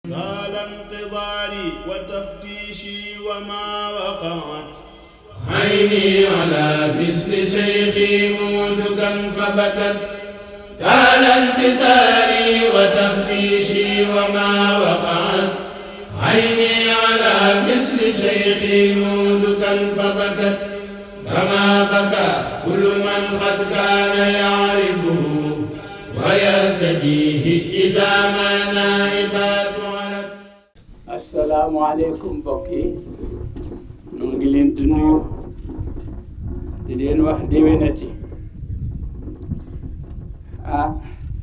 طال انتظاري وتفتيشي وما وقعت عيني على مثل شيخي مودكا فبكت طال انتظاري وتفتيشي وما وقعت عيني على مثل شيخي مودكا فبكت كما بكى كل من قد كان يعرفه ويرتديه إذا ما نائبات ولد. السلام عليكم بوكي ñu ngi leen di nuyu di leen wax déwénati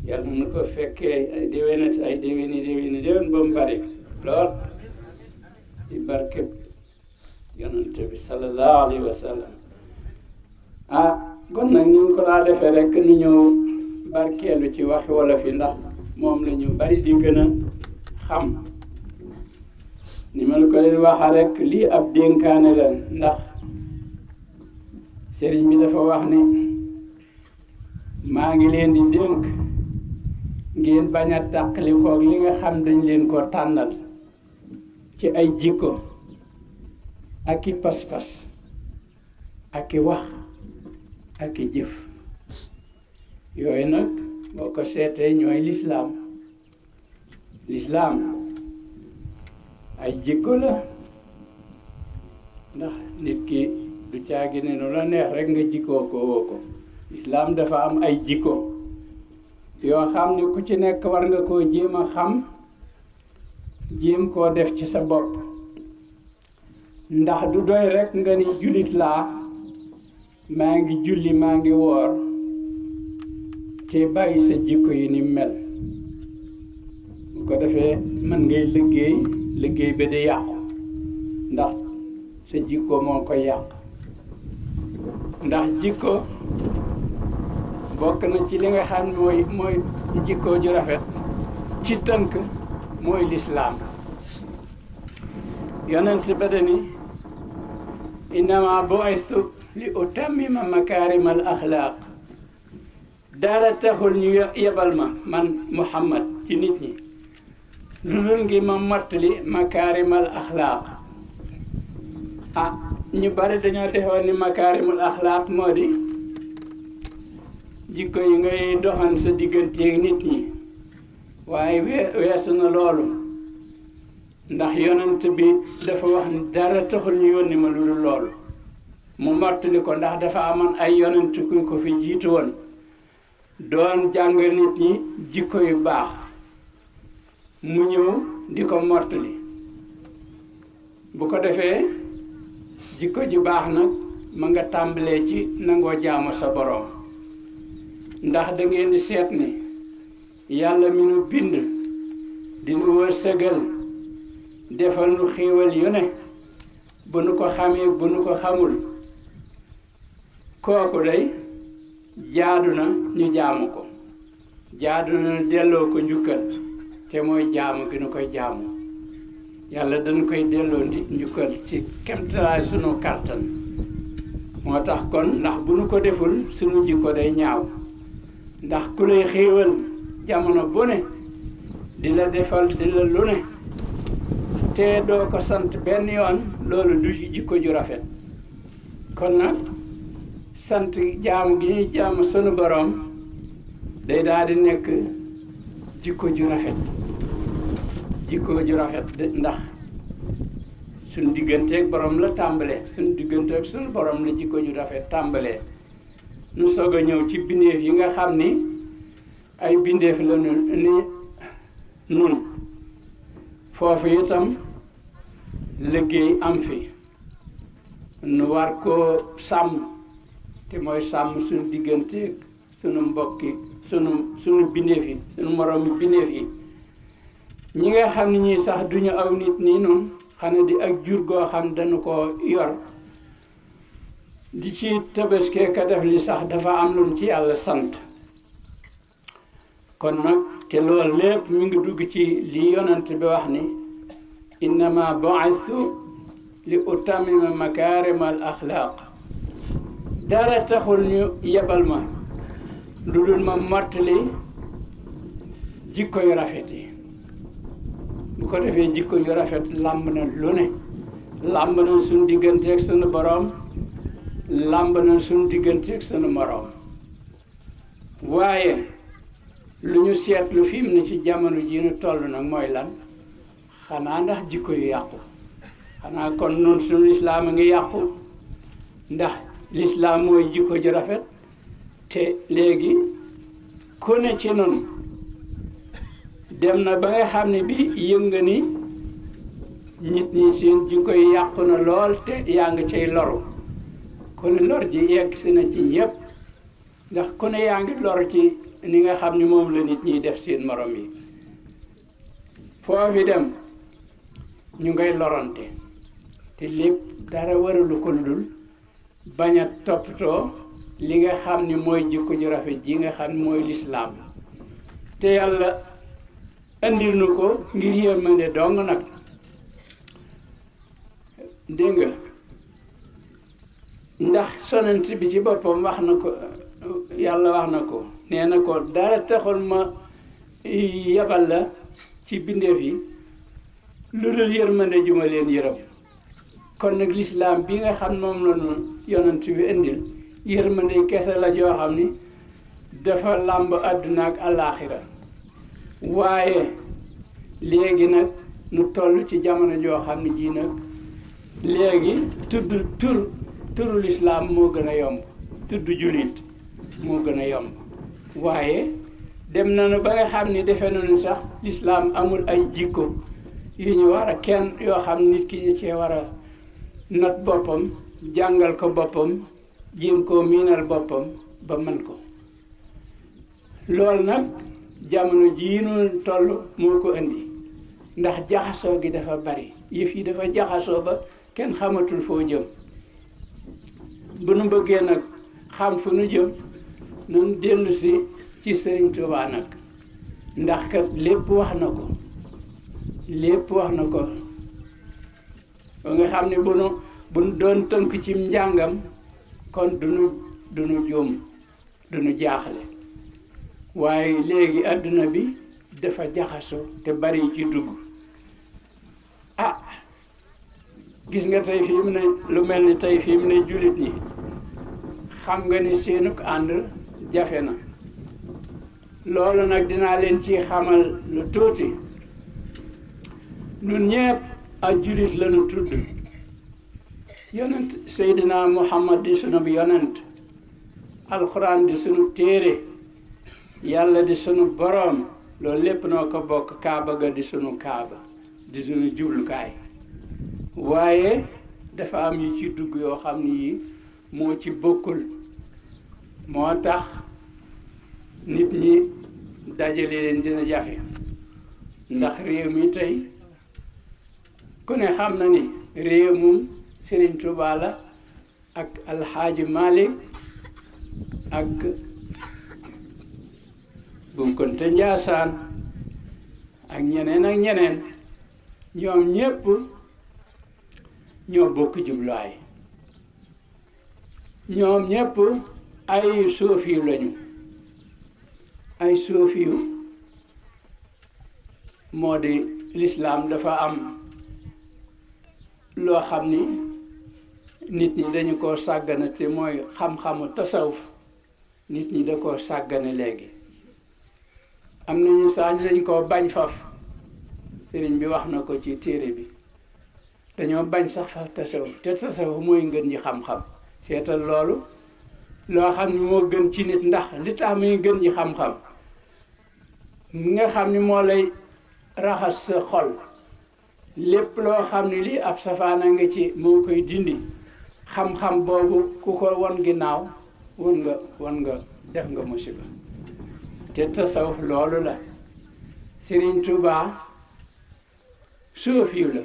yàlla na ko fekkee ay déwénati ay déwén ba mu bari lool ci barkeb yonent bi sallallahu alayhi wa sallam kon nag ñu ngi ko laa defee rek nu ñëw barkeelu ci waxi wolof yi ndax moom la ñu bari di gën a xam ni ma la ko leen waxa rek lii ab dénkaane la ndax sëriñ bi dafa wax ne maa ngi leen di dénk ngeen bañ a tàqali koog li nga xam dañ leen ko tànnal ci ay jikko ak i pas-pas ak i wax ak i jëf yooyu nag boo ko seetee ñooy lislaam ay jikko la ndax nit ki du caagi ne nu la neex rek nga jikkoo ko woo ko lislaam dafa am ay jikko yoo xam ne ku ci nekk war nga koo jéem a xam jéem koo def ci sa bopp ndax du doy rek nga ni jullit laa maa ngi julli maa ngi woor te bàyyi sa jikko yi ni mel bu ko defee mën ngay liggéey ba di yàqu ndax sa jikko moo koy yàq ndax jikko bokk na ci li nga xam mooy jikko ju rafet ci tënk mooy lislaam yonent ba dani innama bu'istu li utammima makaarimal axlaaq dara taxul ñu yebal ma man Muhammad ci nit ñi lu dul ngi ma mottali makaarimal axlaaq ñu bari dañoo defoon ni makaarimul axlaaq moo di jikko yi ngay doxan sa digganteeg nit ñi waaye weesu na loolu ndax yonent bi dafa wax ni dara taxul ñu yónni ma lu dul loolu mu mottali ko ndax dafa amoon ay yonent ku ko fi jiitu woon doon jàng nit ñi jikko yu baax mu ñëw di ko mottali bu ko defee jikko ji baax nag ma nga tàmbalee ci nangoo jaamu sa borom ndax da ngeen di seet ni yàlla mi nu bind di nu wërsëgal defal nu xéewal yu ne bu nu ko xamee bu nu ko xamul kooku day jaadu na ñu jaamu ko jaadu na delloo ko njukkal te mooy jaamu gi nu koy jaamu yàlla dañu koy delloo njukkal ci kemtalaay sunu kàttan moo tax kon ndax bu nu ko deful sunu jikko day ñaaw ndax ku lay xéewal jamono bu ne di la defal di la lu ne te doo ko sant benn yoon loolu du jikko ju rafet kon nag sant jaamu gi ñuy jaamu sunu borom day daal di nekk jikko ju rafet ndax suñu digganteeg borom la tàmbalee suñu digganteeg suñu borom la jikko ju rafet tàmbalee nu soog a ñëw ci bindeef yi nga xam ni ay bindeef la ni nun foofu itam liggéey am fi nu war koo sàmm te mooy sàmm suñu digganteeg suñu mbokki suñu bindeef yi suñu moroomi bindeef yi ñi nga xam ne ñii sax duñu aw nit nii noonu xanaa di ak jur goo xam dañu ko yor di ci tabaskee ka def li sax dafa am lu ci yàlla sant kon nag te loolu lépp mi ngi dugg ci li yonent bi wax ni innama bu'istu li utammima makaarimal axlaaq dara taxul ñu yebal ma lu dul ma mottali jikko yu rafet yi bu ko defee jikko yu rafet làmb na lu ne làmb na suñu digganteeg sunu boroom làmb na suñu digganteeg sunu moroom waaye lu ñu seetlu fi mu ne ci jamono ji nu toll nag mooy lan xanaa ndax jikko yu yàqu xanaa kon noonu suñu lislaam a ngi yàqu ndax lislaam mooy jikko ju rafet te léegi ku ne ci noonu dem na ba nga xam ne bi yënga ni nit ñi seen jikko yi yàqu na lool te yaa ngi cay loru ku ne lor ji yegg si na ci ñëpp ndax ku ne yaa ngi lor ci ni nga xam ni moom la nit ñiy def seen morom yi foofi dem ñu ngay lorante te lépp dara waralu ko lu dul bañ a toppatoo li nga xam ni mooy jikko ju rafet ji nga xam ni mooy lislaam te yàlla andil nu ko ngir yërmande dong nag dégg nga ndax sonent bi ci boppam wax na ko yàlla wax na ko nee na ko dara taxul ma yabal la ci bindeef yi lu dul yërmande ju ma leen yërëm kon nag lislaam bi nga xam moom la ñu yonent bi indil yërmande kese la joo xam ni dafa làmb àdduna ak alaaxira waaye léegi nag nu toll ci jamono joo xam ne ji nag léegi turu lislaam moo gën a yomb tudd jullit moo gën a yomb waaye dem nañu ba nga xam ni defe nañu sax lislaam amul ay jikko yu ñu war a kenn yoo xam nit ki ñu cee war a not boppam jàngal ko boppam jéem koo miinal boppam ba mën ko loolu nag jamono jii nu toll moo ko indi ndax jaxasoo gi dafa bari yëf yi dafa jaxasoo ba kenn xamatul foo jëm bu nu bëggee nag xam fu nu jëm nun dellu si ci Sëriñ Tuubaa nag ndax kat lépp wax na ko ba nga xam ne bu nu doon tënk ci njàngam kon duñu juum duñu jaaxle waaye léegi adduna bi dafa jaxasoo te bari ci dugg gis nga tey fii mu ne lu mel ni tey fii mu ne jullit ñi xam nga ni seenuk ànd jafe na loolu nag dinaa leen ci xamal lu tuuti ñun ñëpp ak jullit lañu tudd yonent Seydina Muhammad di sunu yonent alxuraan di sunu téere yàlla di sunu boroom loolu lépp noo ko bokk kaaba ga di sunu kaaba di sunu jublukaay waaye dafa am yu ci dugg yoo xam ni yi moo ci bokkul moo tax nit ñi dajale leen dina jafe ndax réew mi tey ku ne xam na ni réew moom Serigne Touba la ak Alxaaji Malik ak Bou Kounta Njaasaan ak ñeneen ñoom ñépp ñoo bokk jubluwaay ñoom ñépp ay suufiyu lañu ay suufiyu moo di lislaam dafa am loo xam ni nit ñi dañu koo sàggane te mooy xam-xamu tasawuf nit ñi da koo sàggane léegi am nañu saañ dañ koo bañ faf sëriñ bi wax na ko ci téere bi dañoo bañ sax faf tasawuf te tasawuf mooy ngën ji xam-xam seetal loolu loo xam ni moo gën ci nit ndax li tax muy gën ji xam-xam nga xam ni moo lay raxas sa xol lépp loo xam ni lii ab safaana nga ci moo koy dindi xam-xam boobu ku ko won ginnaaw won nga def nga musiba te tasawuf loolu la Sëriñ Tuubaa suufiyu la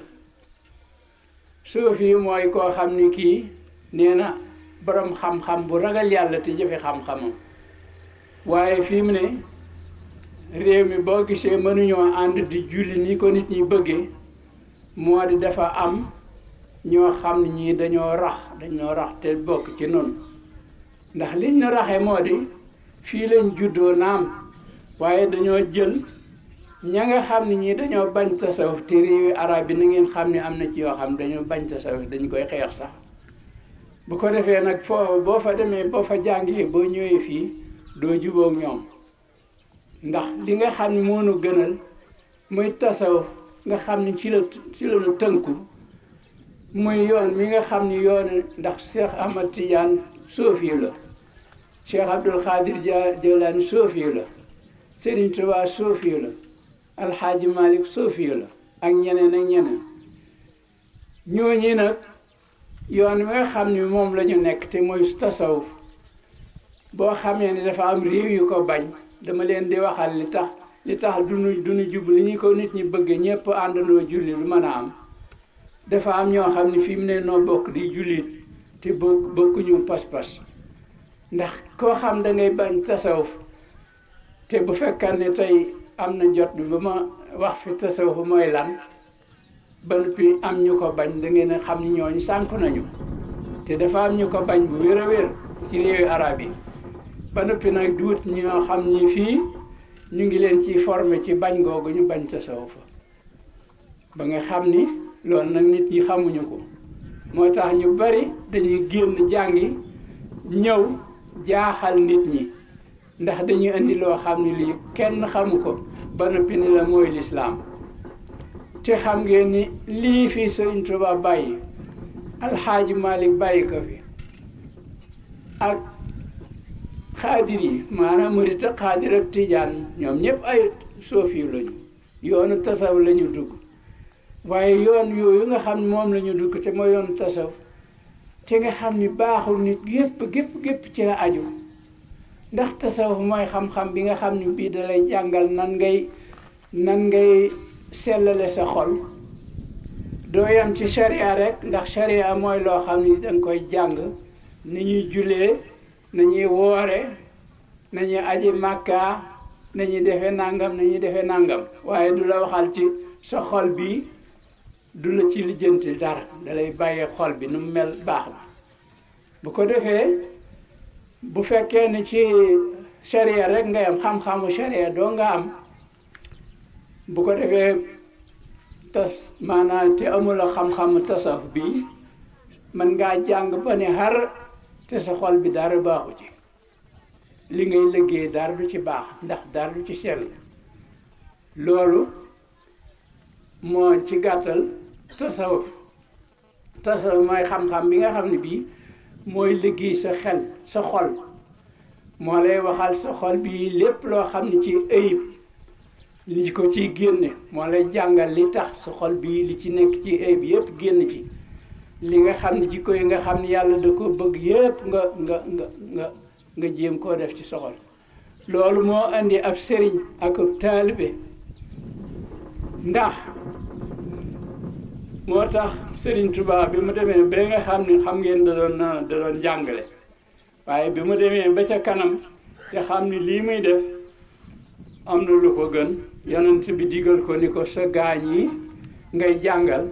suufiyu mooy koo xam ni kii nee na boroom xam-xam bu ragal yàlla te jëfe xam-xamam waaye fii mu ne réew mi boo gisee mënuñoo ànd di julli ni ko nit ñi bëggee moo di dafa am ñoo xam ne ñii dañoo rax te bokk ci noonu ndax liñ ñu raxee moo di fii lañ juddoo naam waaye dañoo jël ña nga xam ne ñii dañoo bañ tasawuf te réewi arab bi na ngeen xam ne am na ci yoo xam dañoo bañ tasawuf dañ koy xeex sax bu ko defee nag foo boo fa demee boo fa jàngee boo ñëwee fii doo jubóog ñoom ndax li nga xam ne moo nu gënal muy tasawuf nga xam ne ci la nu tënku muy yoon mi nga xam ni yoon ndax Cheikh Ahmad Tidiane soofi la Cheikh Abdul Khadir Jilani soofi la Serigne Touba soofi la Alxaaji Malik soofi la ak ñeneen ak ñeneen ñooñi nag yoon mi nga xam ni moom la ñu nekk te mooy tasawuf boo xamee ni dafa am réew yu ko bañ dama leen di waxal li tax duñu jub li ñu ko nit ñi bëgg ñëpp àndandoo julli lu mën a am dafa am ñoo xam ne fi mu ne noo bokk di jullit te bokkuñu pas-pas ndax koo xam da ngay bañ tasawuf te bu fekkee ne tey am na jot bi ba ma wax fi tasawuf mooy lan ba noppi am ñu ko bañ da ngeen a xam ni ñooñu sànku nañu te dafa am ñu ko bañ bu wér a wér ci réewi arab yi ba noppi nag duut ñoo xam ni fii ñu ngi leen ci formé ci bañ googu ñu bañ tasawuf ba nga xam ni loolu nag nit ñi xamuñu ko moo tax ñu bari dañuy génn jàngi ñëw jaaxal nit ñi ndax dañuy indi loo xam ne lii kenn xamu ko ba noppi ni la mooy lislaam te xam ngeen ni lii fii Sëriñ Tuubaa bàyyi Alxaaji Malik bàyyi ko fi ak xaadir yi maanaam murit ak xaadir ak tijaan ñoom ñëpp ay soofi lañu yoonu tasawuf la ñu dugg waaye yoon yooyu nga xam ne moom la ñu dugg te mooy yoonu tasawuf te nga xam ni baaxul nit gépp ci la aju ndax tasawuf mooy xam-xam bi nga xam ni bii da lay jàngal nan ngay sellale sa xol doo yam ci sharia rek ndax sharia mooy loo xam ni danga koy jàng ni ñuy julee nañuy woore nañuy aji màkka nañuy defee nangam waaye du la waxal ci sa xol bi du la ci lijjanti dara da lay bàyyee xol bi nu mu mel baax na bu ko defee bu fekkee ni ci sharia rek nga am xam-xamu sharia doo nga am bu ko defee tas maanaam te amula xam-xamu tasawuf bi mën ngaa jàng ba ne har te sa xol bi dara baaxu ci li ngay liggéey dara du ci baax ndax dara du ci sell loolu moo ci gàttal tasawuf mooy xam-xam bi nga xam ne bii mooy liggéey sa xel sa xol moo lay waxal sa xol bi lépp loo xam ne ci ayib li ko ciy génne moo lay jàngal li tax sa xol bi li ci nekk ci ayib yépp génn ci li nga xam ne jikko yi nga xam ne yàlla da ko bëgg yépp nga jéem koo def ci sa xol loolu moo indi ab sëriñ ak ab taalibe ndax moo tax Sëriñ Tuubaa bi mu demee ba nga xam ne xam ngeen da doon jàngale waaye bi mu demee ba ca kanam te xam ni lii muy def am na lu ko gën yonent bi digal ko ni ko sa gaañ yi ngay jàngal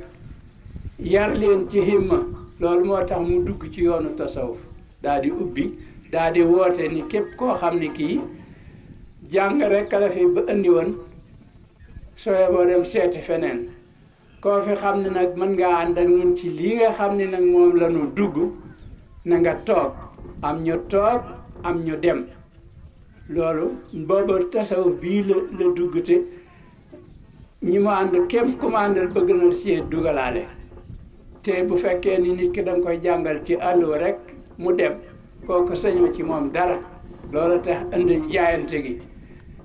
yar leen ci himma loolu moo tax mu dugg ci yoonu tasawuf daal di ubbi daal di woote ni képp koo xam ne kii jàng rek la fi ba indi woon sooy boo dem seeti feneen koo fi xam ne nag mën ngaa ànd ak ñun ci lii nga xam ne nag moom la ñu dugg na nga toog am ñu toog am ñu dem loolu booba tasawuf bii la dugg te ñi mu ànd képp ku mu àndal bëgg na ci dugalaale te bu fekkee ni nit ki da nga koy jàngal ci àlluwa rek mu dem kooku sañoo ci moom dara loolu tax indi jaayante gi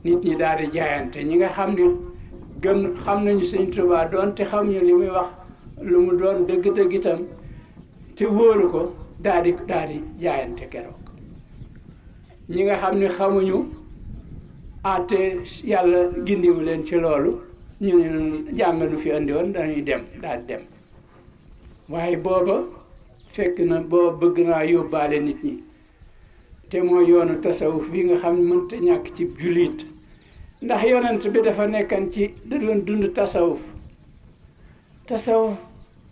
nit ñi daal di jaayante ñi nga xam ne gëm xam nañu Sëñ Tuubaa doon te xam ñu li muy wax lu mu doon dëgg-dëgg itam te wóolu ko daal di jaayante keroog ñi nga xam ne xamuñu te yàlla gindiwu leen ci loolu ñu ne jàng nu fi andi woon dañuy dem daal dem waaye booba fekk na booba bëgg naa yóbbaale nit ñi te mooy yoonu tasawuf bi nga xam ne mënta ñàkk ci jullit ndax yonent bi dafa nekkan ci da doon dund tasawuf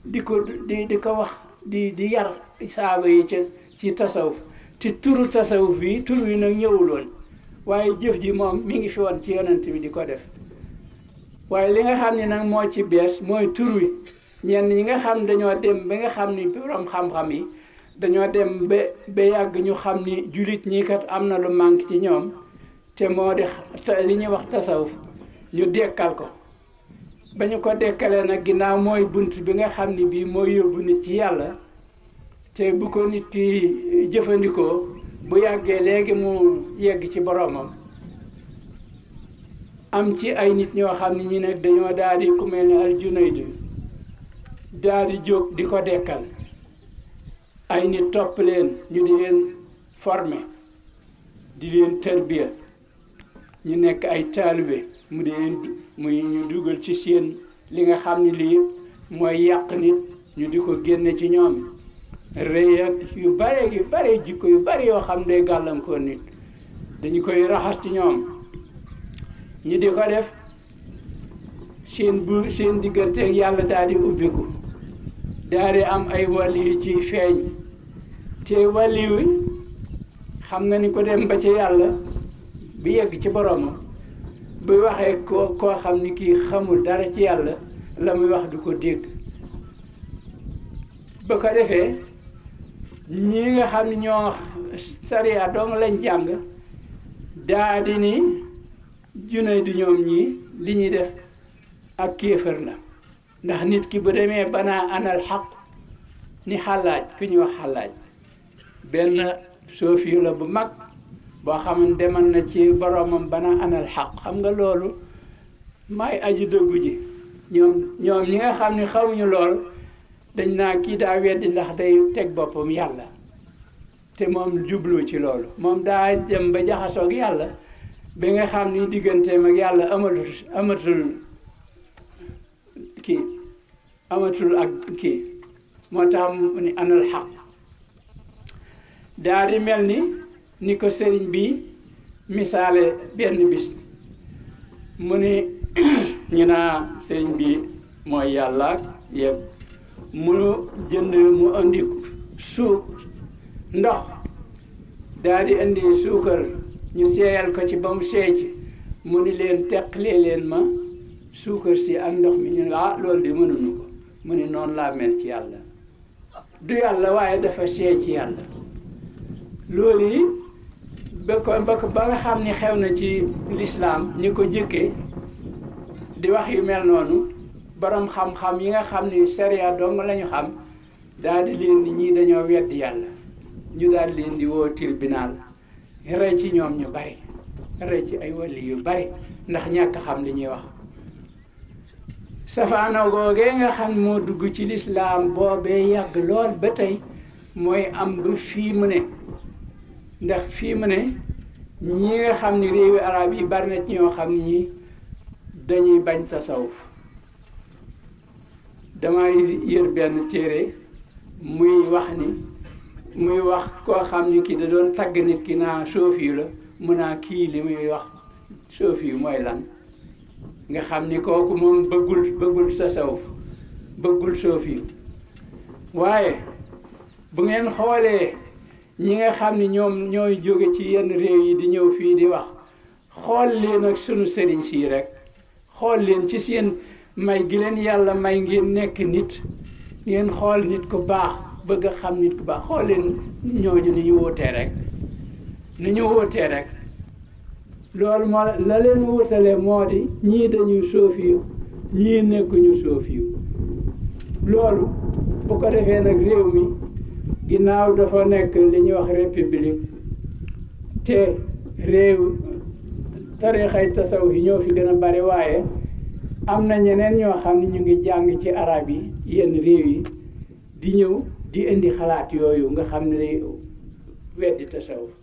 di ko wax di yar saaba yi ci tasawuf te turu tasawuf bi tur wi nag ñëwul woon waaye jëf ji moom mi ngi fi woon ci yonent bi di ko def waaye li nga xam ne nag moo ci bees mooy tur wi ñenn ñi nga xam dañoo dem ba nga xam ni borom xam-xam yi dañoo dem ba yàgg ñu xam ni jullit ñii kat am na lu manque ci ñoom te moo di li ñuy wax tasawuf ñu dekkal ko ba ñu ko dekkalee nag ginnaaw mooy bunt bi nga xam ni bii mooy yóbbu nit ci yàlla te bu ko nit ki jëfandikoo bu yàggee léegi mu yegg ci boromam am ci ay nit ñoo xam ne ñi nag dañoo daal di ku mel ne al Junayd daal di jóg di ko dekkal ay nit topp leen ñu di leen former di leen tërbiya ñu nekk ay taalibe mu di leen muy ñu dugal ci seen li nga xam ne lii mooy yàq nit ñu di ko génne ci ñoom rëy ak yu bare jikko yu bare yoo xam ne gàllankoor nit dañu koy raxas ci ñoom ñu di ko def seen diggante ak yàlla daal di ubbiku daal di am ay wàlli yu ci feeñ te wàlli wi xam nga ni ko dem ba ci yàlla bi yegg ci boromam bu waxee koo xam ni kii xamul dara ci yàlla la muy wax du ko dégg ba ko defee ñii nga xam ne ñoo sariya dong lañ jàng daa di ni Junayd du ñoom ñii li ñuy def ak kéefër la ndax nit ki bu demee banaa anal xaq ni Xallaaj ku ñuy wax Xallaaj benn soofi la bu mag boo xam ne demal na ci boromam banaa anal xaq xam nga loolu may aji dëggu ji ñoom ñi nga xam ne xamuñu lool dañ naa kii daa weddi ndax day teg boppam yàlla te moom jublu ci loolu moom daa dem ba jaxasoog yàlla bi nga xam ni digganteem ak yàlla amatul ak kii moo tax mu ni anal xaq daa di mel ni ko sëriñ bi misaale benn bis mu ni ñu naa sëriñ bi mooy yàlla yëpp mu jënd mu indi ndox daa di indi suukar ñu seeyal ko ci ba mu seey ci mu ni leen teqlee leen ma suukar si ak ndox mi ñu loolu di mënuñu ko mu ni noonu laa mel ci yàlla du yàlla waaye dafa seey ci yàlla loolu yi ba nga xam ni xew na ci lislaam ñi ko jëkkee di wax yu mel noonu borom xam-xam yi nga xam ni sariya dong lañu xam daal di leen di ñii dañoo weddi yàlla ñu daal di leen di woo tribunal rey ci ñoom ñu bari rey ci ay wàlli yu bari ndax ñàkk xam li ñuy wax safaano googee nga xam moo dugg ci lislaam boobee yàgg lool ba tey mooy am ba fii mu ne ndax fii mu ne ñi nga xam ni réewi arab yi bari na ci ñoo xam ni dañuy bañ tasawuf damay yër benn téere muy wax koo xam ni kii da doon tagg nit ki naa soofi la mu naa kii li muy wax soofi mooy lan nga xam ni kooku moom bëggul tasawuf bëggul soofi waaye bu ngeen xoolee ñi nga xam ni ñoom ñooy jóge ci yenn réew yi di ñëw fii di wax xool leen ak sunu sëriñ sii rek xool leen ci seen may gi leen yàlla may ngeen nekk nit ngeen xool nit ku baax bëgg a xam nit ku baax xool leen ñooñu ni ñu wóotee rek loolu moo la leen wutale moo di ñii dañuy soofiyu ñii nekkuñu soofiyu loolu bu ko defee nag réew mi ginnaaw dafa nekk li ñuy wax république te réew tarixay tasawuf yi ñoo fi gën a bari waaye am na ñeneen ñoo xam ne ñu ngi jàng ci arab yi yenn réew yi di ñëw di indi xalaat yooyu nga xam ne day weddi tasawuf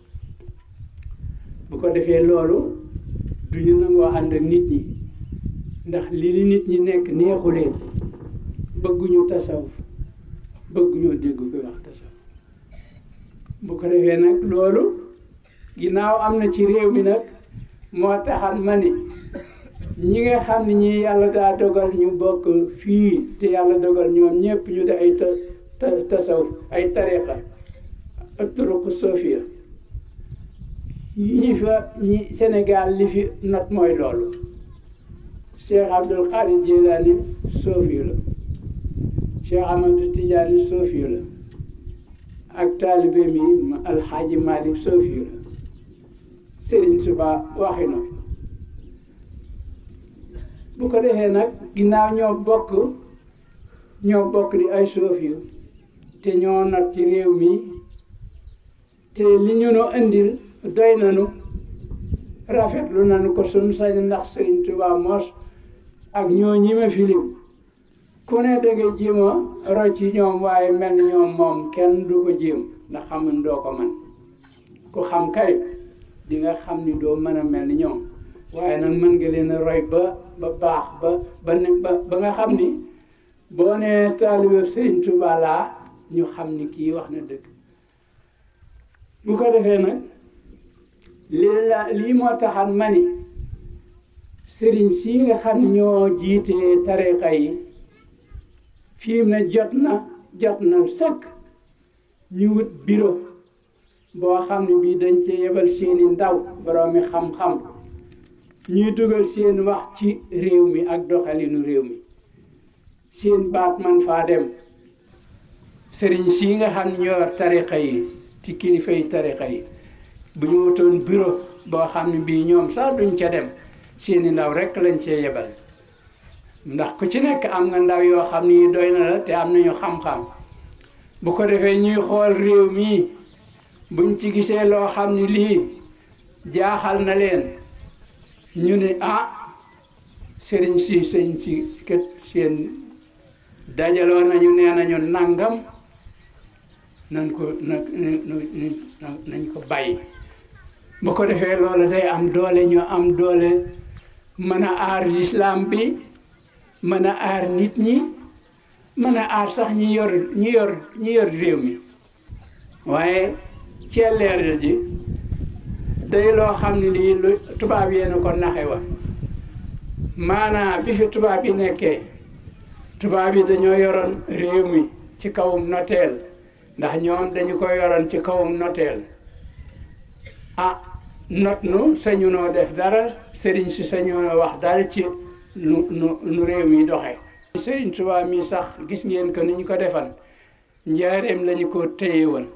bu ko defee loolu du ñu nangoo ànd ak nit ñi ndax li nit ñi nekk neexu leen bëgguñu tasawuf bëgguñoo dégg koy wax tasawuf bu ko defee nag loolu ginnaaw am na ci réew mi nag moo taxal ma ni ñi nga xam ne ñi yàlla daa dogal ñu bokk fii te yàlla dogal ñoom ñëpp ñu de ay tasawuf ay tariqa ak turuq sofiya ñi Sénégal li fi not mooy loolu Cheikh Abdul Qadir Jilani soofi la Cheikh Amadou Tidiane soofi la ak taalibe mi Alxaaji Malik soofi la Serigne Touba waxi na bu ko defee nag ginnaaw ñoo bokk di ay soofi te ñoo nag ci réew mi te li ñu no indil doy nanu rafetlu nanu ko sunu sañ ndax Serigne Touba mos ak ñoo ñi ma fi lim ku ne da nga jéem a roy ci ñoom waaye mel ni ñoom moom kenn du ko jéem ndax xamuñ doo ko man ku xam kay di nga xam ni doo mën a mel ni ñoom waaye nag mën nga leen a roy ba baax ba nga xam ni boo nee taalibe Serigne Touba laa ñu xam ni kii wax na dëgg bu ko defee nag lii moo taxan ma ni sëriñ si nga xam ñoo jiite tariqa yi fii mu ne jot na sëkk ñu wut bureau boo xam ne bii dañ cee yebal seeni ndaw boroomi xam-xam ñuy dugal seen wax ci réew mi ak doxalinu réew mi seen baat man faa dem sëriñ si nga xam ne ñoo yor tariqa yi ci kilifa yi tariqa yi bu ñu wutoon bureau boo xam ne bii ñoom sax duñ ca dem seeni ndaw rekk lañ cee yebal ndax ku ci nekk am nga ndaw yoo xam ni doy na la te am nañu xam-xam bu ko defee ñuy xool réew mii buñ ci gisee loo xam ni lii jaaxal na leen ñu ne sëriñ si kët seen dajaloo nañu nee nañu nangam nañ ko bàyyi bu ko defee loolu day am doole ñu am doole mën a aar lislaam bi mën a aar nit ñi mën a aar sax ñi yor réew mi waaye celleer ji day loo xam ne lii lu tubaab yee na ko naxe wa maanaam bi fi tubaab yi nekkee tubaab yi dañoo yoroon réew mi ci kawum noteel ndax ñoom dañu ko yoroon ci kawum noteel not nu sañu noo def dara sëriñ si sañu noo wax dara ci nu réew mi doxee sëriñ Tuubaa mi sax gis ngeen ko ni ñu ko defan njaareem lañu ko téye woon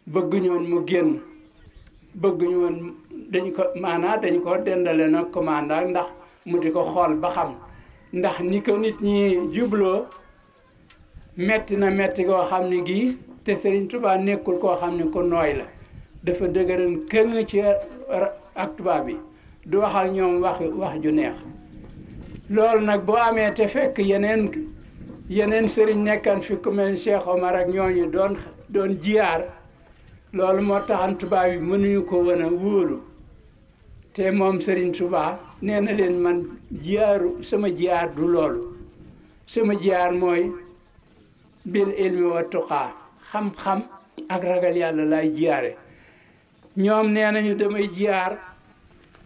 bëgguñu woon mu génn bëgguñu woon dañ ko dendale nag commandant ndax mu di ko xool ba xam ndax ni ko nit ñi jubloo metti na metti koo xam ne gii te sëriñ Tuubaa nekkul koo xam ne ko nooy la dafa dëgëran këng ci ak tubaab bi du waxal ñoom wax ju neex loolu nag boo amee te fekk yeneen sëriñ nekkan fi ku mel ni Cheikh Omar ak ñooñu doon jiyaar loolu moo taxan tubaab yi mënuñu ko wan a wóolu te moom sëriñ Tuubaa nee na leen man sama jiyaar du loolu sama jiyaar mooy bil ilmi wa tuqaa xam-xam ak ragal yàlla lay jiyaare ñoom nee nañu damay jiyaar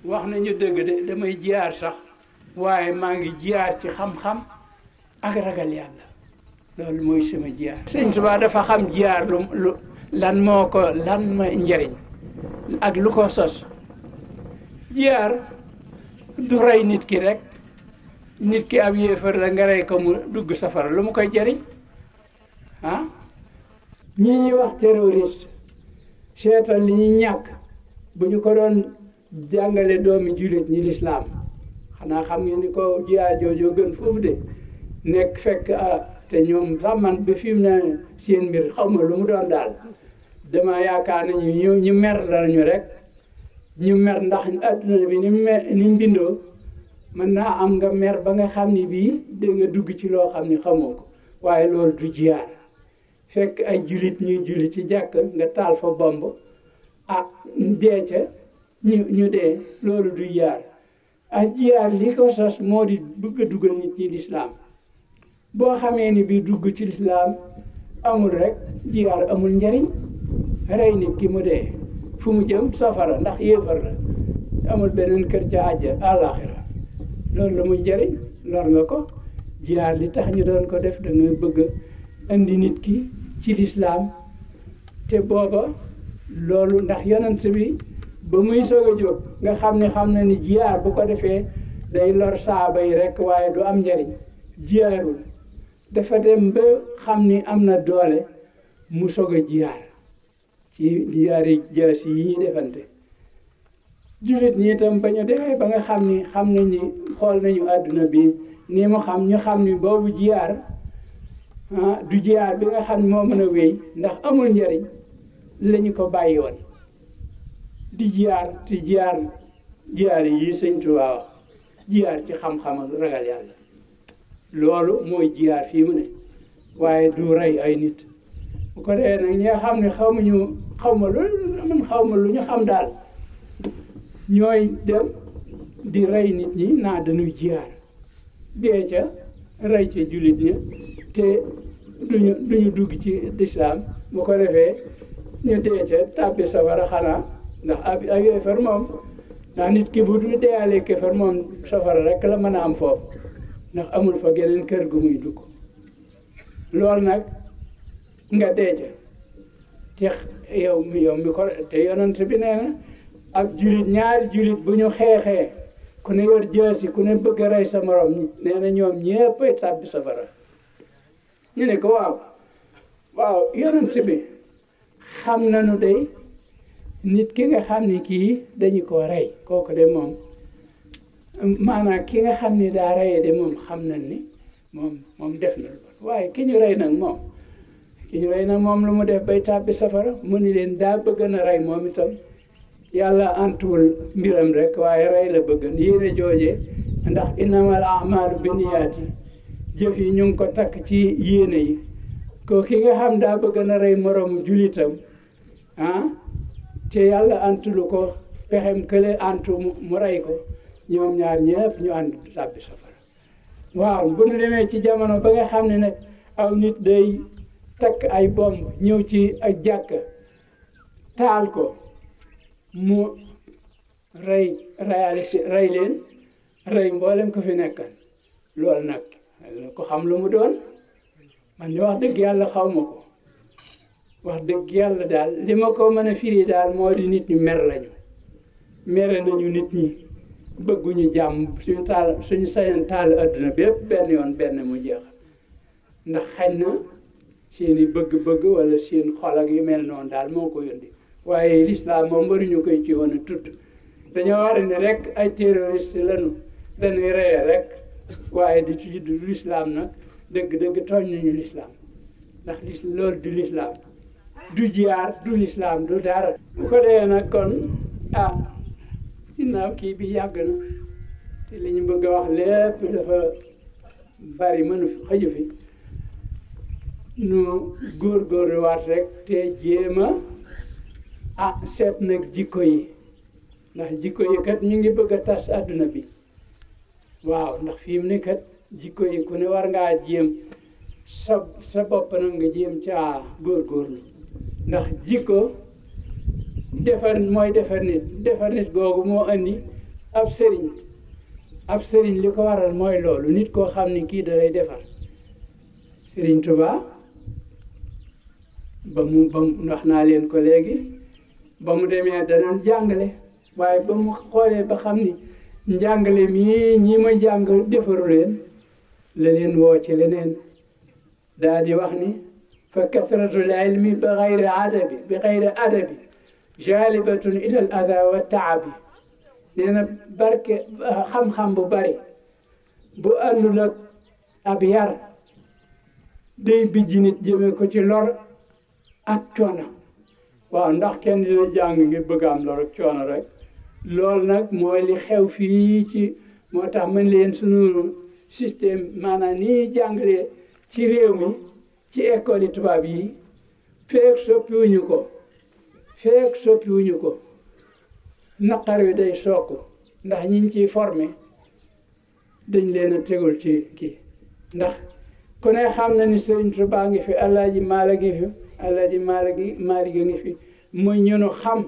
wax nañu dëgg de damay jiyaar sax waaye maa ngi jiyaar ci xam-xam ak ragal yàlla loolu mooy sama jiyaar sëñ Tuubaa dafa xam jiyaar lan ma njariñ ak lu ko sos jiyaar du rey nit ki rek nit ki ab yéefar la nga rey ko mu dugg safara lu mu koy jariñ ñi ñuy wax terroriste seetal li ñuy ñàkk bu ñu ko doon jàngale doomi jullit ñi lislaam xanaa xam ngeen ni ko jiyaar joojoo gën foofu de nekk fekk te ñoom sax man ba fi mu ne seen mbir xaw ma lu mu doon daal dama yaakaar ne ñu mer lañu rek ñu mer ndax adduna bi ni mu bindoo mën naa am nga mer ba nga xam ni bii da nga dugg ci loo xam ni xamoo ko waaye loolu du jiyaar fekk ay jullit ñuy julli ci jàkk nga taal fa bomb dee ca ñu dee loolu du jiyaar jiyaar li ko sos moo di bëgg a dugal nit ñi lislaam boo xamee ni bii dugg ci lislaam amul rek jiyaar amul njariñ rey nit ki mu dee fu mu jëm safara ndax yéefar la amul beneen kër ca àllaaxira loolu la muy njariñ lor nga ko jiyaar li tax ñu doon ko def da ngay bëgg indi nit ki ci lislaam te booba loolu ndax yonent bi ba muy soog a jóg nga xam na ni jiyaar bu ko defee day lor saaba yi rek waaye du am njariñ jiyaarul dafa dem ba xam ni am na doole mu soog a jiyaar ci jiyaari jaasi yi ñu defante jullit ñi itam ba ñu demee ba nga xam ni xam nañ ni xool nañu àdduna bi ni mu xam ñu xam ni boobu jiyaar du jiyaar bi nga xam ne moo mën a wéy ndax amul njariñ lañu ko bàyyi woon di jiyaar te jiyaar yi Sëñ Tuubaa wax jiyaar ci xam-xam ak ragal yàlla loolu mooy jiyaar fii mu ne waaye du rey ay nit bu ko defee nag ñi nga xam ne xaw ma lu ñu xam daal ñooy dem di rey nit ñi naa dañuy jiyaar dee ca rey ca jullit ñi te duñu dugg ci lislaam bu ko defee ñu dee ca tàbbi safara xanaa ndax ab yéefar moom ndax nit ki bu du deeyalee kéefar moom safara rek la mën a am foofu ndax amul fa geneen kër gu muy dugg loolu nag nga dee ca te yow mi ko te yonent bi nee na ab julit ñaari julit bu ñu xeexee ku ne yor jaasi ku ne bëgg a rey sa morom nee na ñoom ñëppay tàbbi safara ñu ne ko waaw yonent bi xam nañu de nit ki nga xam ni kii dañu ko rey kooku de moom maanaam ki nga xam ni daa reyee de moom xam nañ ni moom def na lu bon waaye ki ñu rey nag moom lu mu def bay tàbbi safara mu ni leen daa bëgg na rey moom itam yàlla antuwul mbiram rek waaye rey la bëgg yéene jooje ndax innamal a'maalu binniyaati jëf yi ñu ngi ko takk ci yéene yi ko ki nga xam daa bëgg na rey moroom julitam te yàlla antulu ko pexem kële antu mu rey ko ñoom ñaar ñëpp ñu ànd tàbbi safara waaw bu ñu demee ci jamono ba nga xam ne nag aw nit day takk ay bomb ñëw ci ak jàkka taal ko mu rey leen rey mboolem ko fi nekkal loolu nag ko xam lu mu doon man ni wax dëgg yàlla xaw ma ko wax dëgg yàlla daal li ma ko mën a firi daal moo di nit ñi mere nañu nit ñi bëgguñu jàmm suñu sañoon taal adduna bépp benn mu jeex ndax xañ na seeni bëgg-bëgg wala seen xol ak yu mel noonu daal moo ko yónni waaye lislaam moom waruñu koy ci woon a tudd dañoo war a ne rek ay terroriste lañu dañuy reye rek waaye di ci juddu lislaam nag dëgg-dëgg tooñ nañu lislaam ndax loolu du lislaam du jiyaar du lislaam du dara bu ko dee nag kon ginnaaw kii bi yàgg na te li ñu bëgg a wax lépp dafa bari mënu xëju fi nu góorgóorlu waat rek te jéema seet nag jikko yi ndax jikko yi kat ñu ngi bëgg a tas àdduna bi waaw ndax fi mu ne kat jikko yi ku ne war ngaa jéem sa bopp nag nga jéem caa góorgóorlu ndax jikko mooy defar nit googu moo andi ab sëriñ li ko waral mooy loolu nit koo xam ni kii da lay defar Sëriñ Tuubaa ba mu wax naa leen ko léegi ba mu demee danoon jàngale waaye ba mu xoolee ba xam ni njàngale mii ñi ma jàng defaru leen la leen woo ci leneen daa di wax ni fa kasratul ilmi bi xayri adabi jalibatun ila al ada wa taabi nee na barke xam-xam bu bari bu àndul ak ab yar day bijji nit jëme ko ci lor ak coono waaw ndax kenn dina jàng ngir bëgg am lor ak coono rek loolu nag mooy li xew fii ci moo tax mën leen sunu système maanaam nii jàngale ci réew mi ci école yi tubaab yi feek soppiwuñu ko naqar wi day sokk ndax ñi ciy formé dañ leen a tegul ci kii ndax ku ne xam na ni Sëriñ Tuubaa ngi fi Alaaji Maalik ngi fi Alaaji Maalik ngi fi muy ñunu xam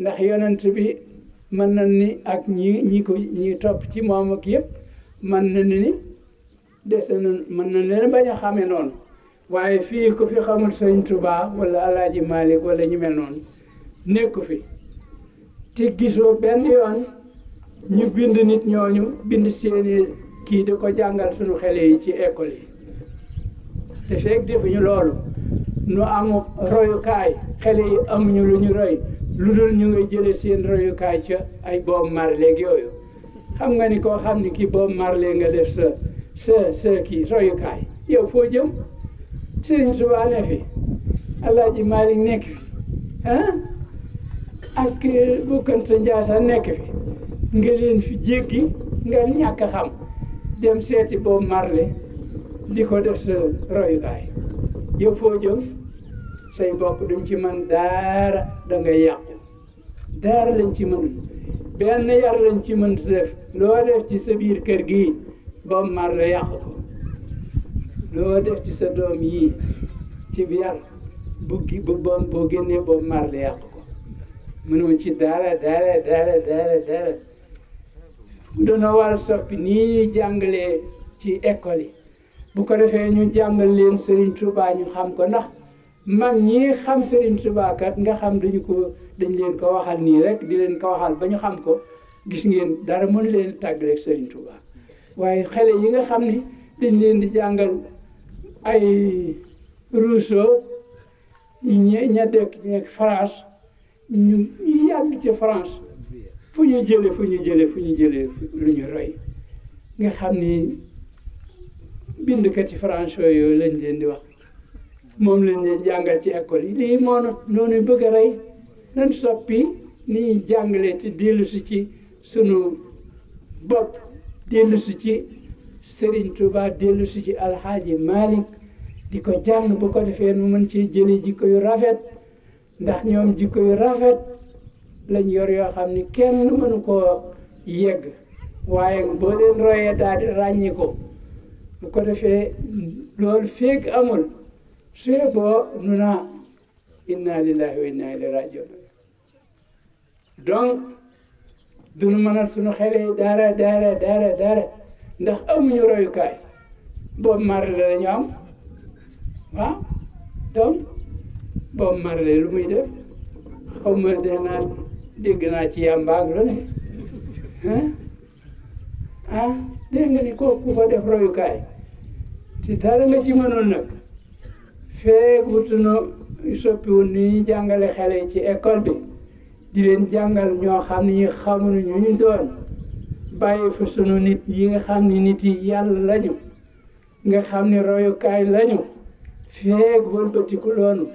ndax yonent bi mën na ni ak ñi topp ci moom ak yëpp mën na ni dese na mën na leen bañ a xamee noonu waaye fii ku fi xamul Sëriñ Tuubaa wala Alaaji Maalik wala ñu mel noonu nekku fi te gisoo benn yoon ñu bind nit ñooñu bind seeni kii di ko jàngal suñu xale yi ci école yi te fekk defuñu loolu nu am royukaay xale yi amuñu lu ñu roy lu dul ñu ngay jële seen royukaay ca ay Bob Marley yooyu xam nga ni koo xam ni kii Bob Marley nga def sa kii royukaay yow foo jëm Sëriñ Tuubaa ne fi Alaaji Maalik nekk fi ak Bukkanta Njaasaan nekk fi nga leen fi jéggi nga ñàkk xam dem seeti Bob Marley di ko def sa royukaay yow foo jëm say bokk duñ ci mën daara da ngay yàqu daara lañ ci mën benn yar lañ ci mën def loo def ci sa biir kër gi Bob Marley yàq ko loo def ci sa doom yii ci yar boo génnee Bob Marley yàq ko mënoo ci daara dana war a soppi nii ñuy jàngalee ci école yi bu ko defee ñu jàngal leen Serigne Touba ñu xam ko ndax mag ñi xam Serigne Touba kat nga xam dañ leen ko waxal nii rek di leen ko waxal ba ñu xam ko gis ngeen dara mën leen tàggaleeg Serigne Touba waaye xale yi nga xam ni dañ leen di jàngal ay Rousseau ña dëkk France ñu yàgg ci France fu ñu jële lu ñu roy nga xam ni bindkat yi France yooyu lañ leen di wax moom lañ leen jàngal ci école yi lii moo noonu bëgg a rey nañ soppi ni ñuy jàngale te dellu si ci sunu bopp dellu si ci Serigne Touba dellu si ci Alxaaji Malick di ko jàng bu ko defee nu mën cee jëlee jikko yu rafet ndax ñoom jikko yu rafet lañ yor yoo xam ni kenn mënu koo yegg waaye boo leen royee daal di ràññi ko bu ko defee loolu feeg amul sue boo nu naa inna lillahi wa inna ilayhi rajiun donc duñu mënal suñu xele yi dara ndax amuñu royukaay Bob Marley lañu am waaw donc Bob Marley lu muy def xaw ma dégg naa ci yàmbaag lu ne dégg nga ni kooku ko def royukaay te dara nga ci mënul nag feeg wutuno soppiwul ni jàngale xale yi ci école bi di leen jàngal ñoo xam ne ñi xamuñu ñu doon bàyyi fa sunu nit yi nga xam ne nit yi yàlla lañu nga xam ne royukaay lañu feeg wëlbatiku loonu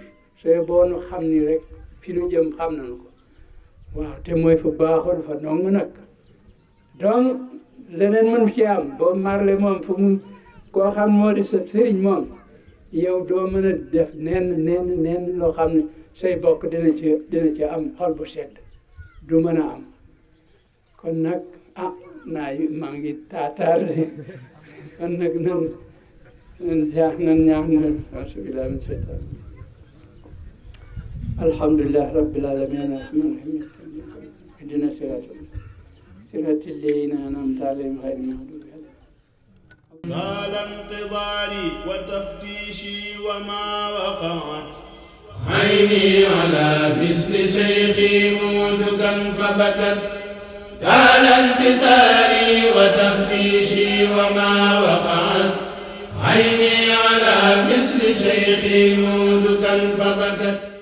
sooy boonu xam ni rek fi nu jëm xam nañu ko waaw te mooy fa baaxul fa dong nag donc leneen mënu ci am Bob Marley moom fu mu koo xam moo di sa sëriñ moom yow doo mën a def nen loo xam ne say bokk dina ci am xol bu sedd du mën a am kon nag maa ngi taataar kon nag nan ñaax asubillahi min shaytan alhamdulillah rabbil alamin ihdina siratal الذين أنعمت عليهم غير المغضوب عليهم. طال انتظاري وتفتيشي وما وقعت عيني على مثل شيخي مودكا فبكت. طال انتظاري وتفتيشي وما وقعت عيني على مثل شيخي مودكا فبكت.